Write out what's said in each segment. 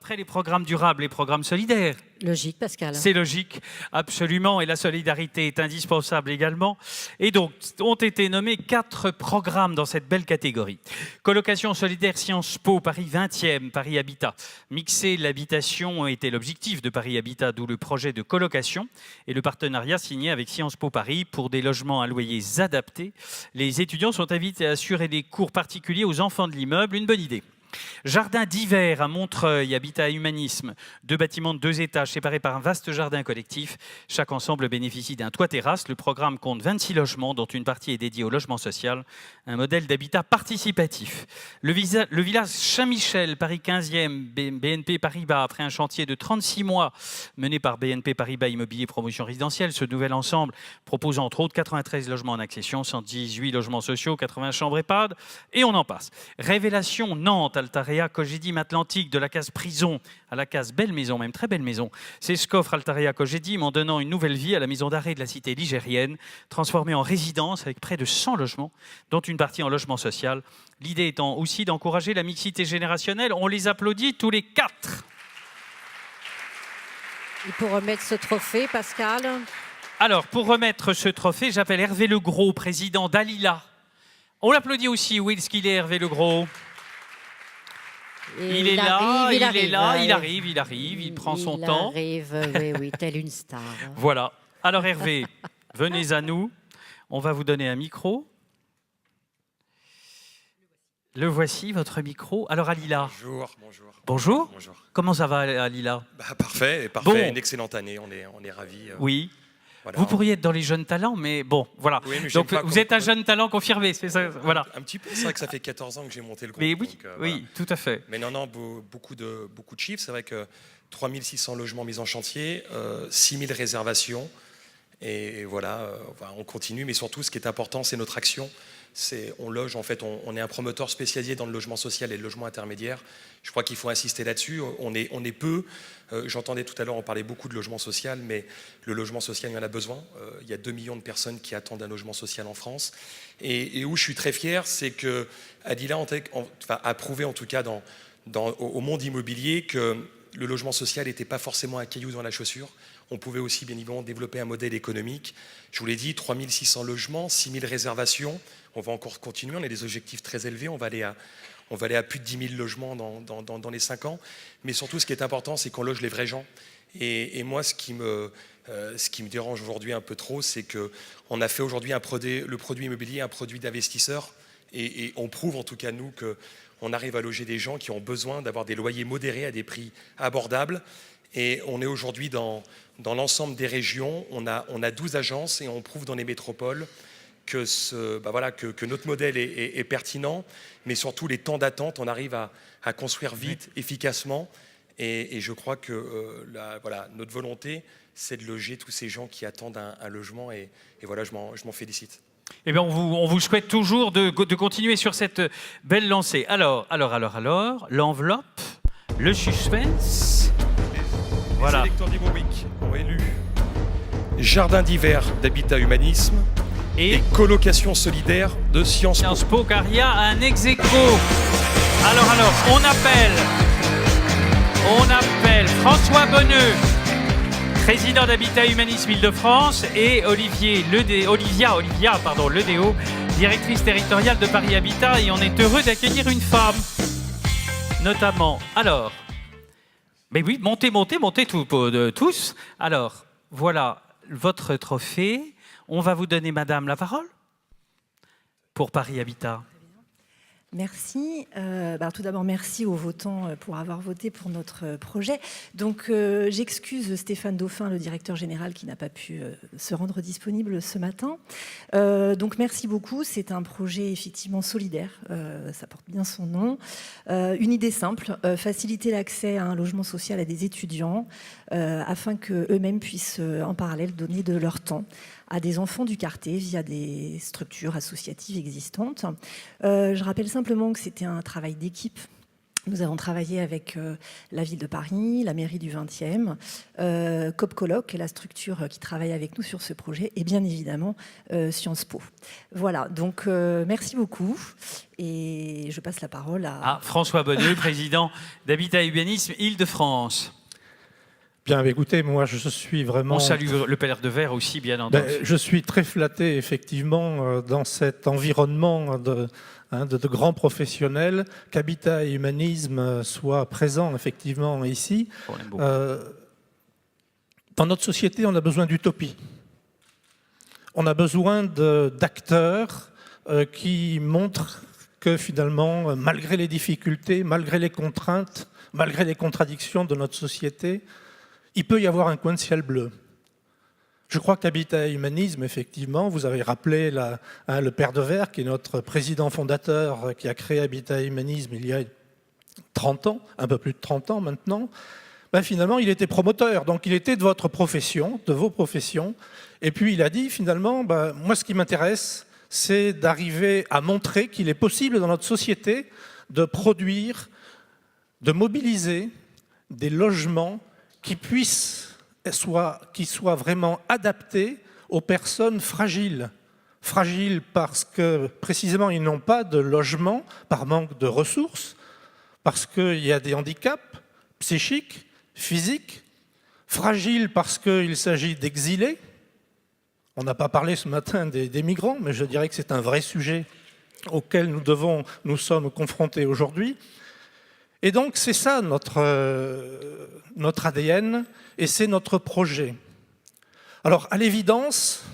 Après les programmes durables, les programmes solidaires. Logique, Pascal. C'est logique, absolument, et la solidarité est indispensable également. Et donc, ont été nommés 4 programmes dans cette belle catégorie. Colocation solidaire Sciences Po, Paris 20e, Paris Habitat. Mixer l'habitation était l'objectif de Paris Habitat, d'où le projet de colocation et le partenariat signé avec Sciences Po Paris pour des logements à loyers adaptés. Les étudiants sont invités à assurer des cours particuliers aux enfants de l'immeuble, une bonne idée. Jardin d'hiver à Montreuil, Habitat et Humanisme, 2 bâtiments de 2 étages séparés par un vaste jardin collectif. Chaque ensemble bénéficie d'un toit-terrasse. Le programme compte 26 logements, dont une partie est dédiée au logement social, un modèle d'habitat participatif. Le village Saint-Michel, Paris 15e, BNP Paribas, après un chantier de 36 mois mené par BNP Paribas Immobilier Promotion Résidentielle, ce nouvel ensemble propose entre autres 93 logements en accession, 118 logements sociaux, 80 chambres EHPAD, et on en passe. Révélation Nantes, Altarea, Cogedim Atlantique, de la case prison à la case belle maison, même très belle maison. C'est ce qu'offre Altarea Cogedim en donnant une nouvelle vie à la maison d'arrêt de la cité ligérienne, transformée en résidence avec près de 100 logements, dont une partie en logement social. L'idée étant aussi d'encourager la mixité générationnelle. On les applaudit tous les 4. Et pour remettre ce trophée, Pascal? Alors, pour remettre ce trophée, j'appelle Hervé Legros, président d'Alila. On l'applaudit aussi. Où est-ce qu'il est, Hervé Legros? Il arrive, il prend son temps. Il arrive, oui, tel une star. Voilà. Alors Hervé, venez à nous. On va vous donner un micro. Le voici, votre micro. Alors Alila. Bonjour. Bonjour. Comment ça va Alila? Parfait. Bon. Une excellente année, on est ravis. Oui. Voilà. Vous pourriez être dans les jeunes talents, mais bon, voilà. Oui, mais donc vous êtes un jeune talent confirmé, c'est ça, voilà. Un petit peu, c'est vrai que ça fait 14 ans que j'ai monté le groupe. Mais oui, donc, oui, voilà. tout à fait. Mais non, beaucoup de chiffres. C'est vrai que 3600 logements mis en chantier, 6000 réservations. Et voilà, on continue. Mais surtout, ce qui est important, c'est notre action. On loge, en fait, on est un promoteur spécialisé dans le logement social et le logement intermédiaire. Je crois qu'il faut insister là-dessus. On est peu. J'entendais tout à l'heure, on parlait beaucoup de logement social, mais le logement social, il y en a besoin. Il y a 2 millions de personnes qui attendent un logement social en France. Et où je suis très fier, c'est que Adila a prouvé, en tout cas au monde immobilier, que le logement social n'était pas forcément un caillou dans la chaussure. On pouvait aussi, bien évidemment, développer un modèle économique. Je vous l'ai dit, 3600 logements, 6000 réservations. On va encore continuer, on a des objectifs très élevés. On va aller à plus de 10 000 logements dans les 5 ans. Mais surtout, ce qui est important, c'est qu'on loge les vrais gens. Et moi, ce qui me dérange aujourd'hui un peu trop, c'est qu'on a fait aujourd'hui le produit immobilier un produit d'investisseur. Et on prouve, en tout cas, nous, qu'on arrive à loger des gens qui ont besoin d'avoir des loyers modérés à des prix abordables. Et on est aujourd'hui dans l'ensemble des régions. On a 12 agences et on prouve dans les métropoles que notre modèle est pertinent, mais surtout les temps d'attente, on arrive à construire vite, efficacement. Et je crois que notre volonté, c'est de loger tous ces gens qui attendent un logement. Et voilà, je m'en félicite. Eh bien, on vous souhaite toujours de continuer sur cette belle lancée. Alors, l'enveloppe, le suspense. Les électeurs d'Imo-Week ont élu Jardin d'hiver d'Habitat Humanisme et Colocation solidaire de Sciences Po. Sciences Po, car il y a un ex-aequo. Alors, on appelle François Bonneux, président d'Habitat Humanisme Île-de-France, et Olivia Ledéo, directrice territoriale de Paris Habitat, et on est heureux d'accueillir une femme, notamment. Alors, mais oui, montez tous. Alors, voilà votre trophée. On va vous donner, madame, la parole pour Paris Habitat. Merci. Tout d'abord, merci aux votants pour avoir voté pour notre projet. Donc, j'excuse Stéphane Dauphin, le directeur général, qui n'a pas pu se rendre disponible ce matin. Donc, merci beaucoup. C'est un projet effectivement solidaire. Ça porte bien son nom. Une idée simple, faciliter l'accès à un logement social à des étudiants afin qu'eux-mêmes puissent en parallèle donner de leur temps à des enfants du quartier via des structures associatives existantes. Je rappelle simplement que c'était un travail d'équipe Nous avons travaillé avec la ville de Paris, la mairie du 20e, COP-Coloc, qui est la structure qui travaille avec nous sur ce projet, et bien évidemment Sciences Po. Voilà, donc merci beaucoup. Et je passe la parole à... François Bonneux, président d'Habitat et Urbanisme Île-de-France. Bien, écoutez, moi je suis vraiment... On salue le Père de Verre aussi, bien entendu. Je suis très flatté, effectivement, dans cet environnement de grands professionnels, qu'Habitat et Humanisme soient présents, effectivement, ici. Dans notre société, on a besoin d'utopie. On a besoin d'acteurs qui montrent que, finalement, malgré les difficultés, malgré les contraintes, malgré les contradictions de notre société, il peut y avoir un coin de ciel bleu. Je crois qu'Habitat et Humanisme, effectivement, vous avez rappelé le Père de Verre, qui est notre président fondateur, qui a créé Habitat et Humanisme il y a 30 ans, un peu plus de 30 ans maintenant. Finalement, il était promoteur, donc il était de votre profession, de vos professions. Et puis il a dit, finalement, moi ce qui m'intéresse, c'est d'arriver à montrer qu'il est possible dans notre société de produire, de mobiliser des logements qui soient vraiment adaptés aux personnes fragiles. Fragiles parce que, précisément, ils n'ont pas de logement par manque de ressources, parce qu'il y a des handicaps psychiques, physiques, fragiles parce qu'il s'agit d'exilés. On n'a pas parlé ce matin des migrants, mais je dirais que c'est un vrai sujet auquel nous sommes confrontés aujourd'hui. Et donc, c'est ça notre ADN et c'est notre projet. Alors, à l'évidence,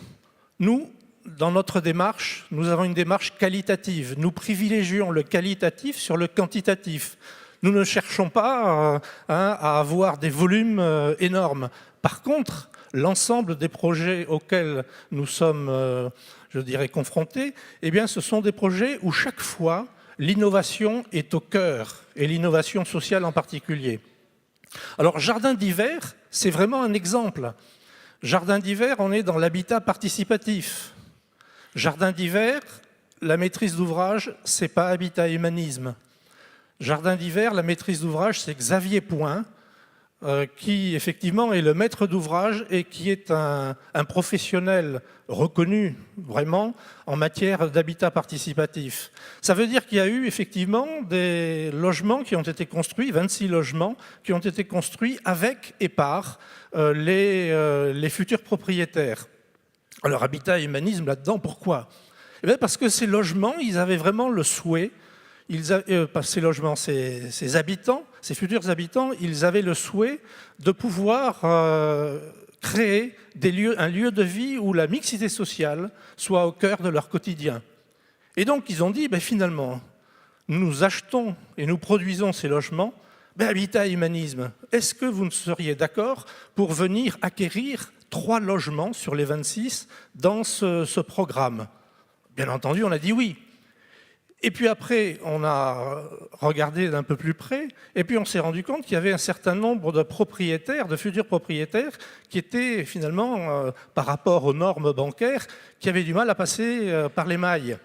nous, dans notre démarche, nous avons une démarche qualitative. Nous privilégions le qualitatif sur le quantitatif. Nous ne cherchons pas à avoir des volumes énormes. Par contre, l'ensemble des projets auxquels nous sommes, je dirais, confrontés, eh bien, ce sont des projets où chaque fois, l'innovation est au cœur, et l'innovation sociale en particulier. Alors, Jardin d'hiver, c'est vraiment un exemple. Jardin d'hiver, on est dans l'habitat participatif. Jardin d'hiver, la maîtrise d'ouvrage, c'est pas Habitat et Humanisme. Jardin d'hiver, la maîtrise d'ouvrage, c'est Xavier Point, qui effectivement est le maître d'ouvrage et qui est un professionnel reconnu vraiment en matière d'habitat participatif. Ça veut dire qu'il y a eu effectivement des logements qui ont été construits, 26 logements qui ont été construits avec et par les futurs propriétaires. Alors Habitat et Humanisme là-dedans, pourquoi ? Eh bien parce que ces logements, ils avaient vraiment le souhait, ces logements, ces habitants, ces futurs habitants, ils avaient le souhait de pouvoir créer un lieu de vie où la mixité sociale soit au cœur de leur quotidien. Et donc, ils ont dit, finalement, nous achetons et nous produisons ces logements, Habitat et Humanisme, est-ce que vous ne seriez d'accord pour venir acquérir 3 logements sur les 26 dans ce programme ? Bien entendu, on a dit oui. Et puis après, on a regardé d'un peu plus près, et puis on s'est rendu compte qu'il y avait un certain nombre de propriétaires, de futurs propriétaires, qui étaient finalement, par rapport aux normes bancaires, qui avaient du mal à passer par les mailles.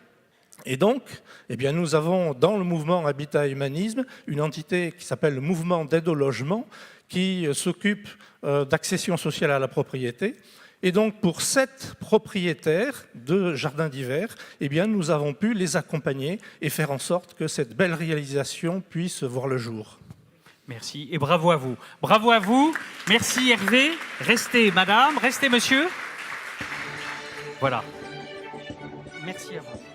Et donc, nous avons dans le mouvement Habitat et Humanisme une entité qui s'appelle le Mouvement d'aide au logement, qui s'occupe d'accession sociale à la propriété. Et donc, pour 7 propriétaires de jardins d'hiver, nous avons pu les accompagner et faire en sorte que cette belle réalisation puisse voir le jour. Merci et bravo à vous. Bravo à vous. Merci Hervé. Restez madame, restez monsieur. Voilà. Merci à vous.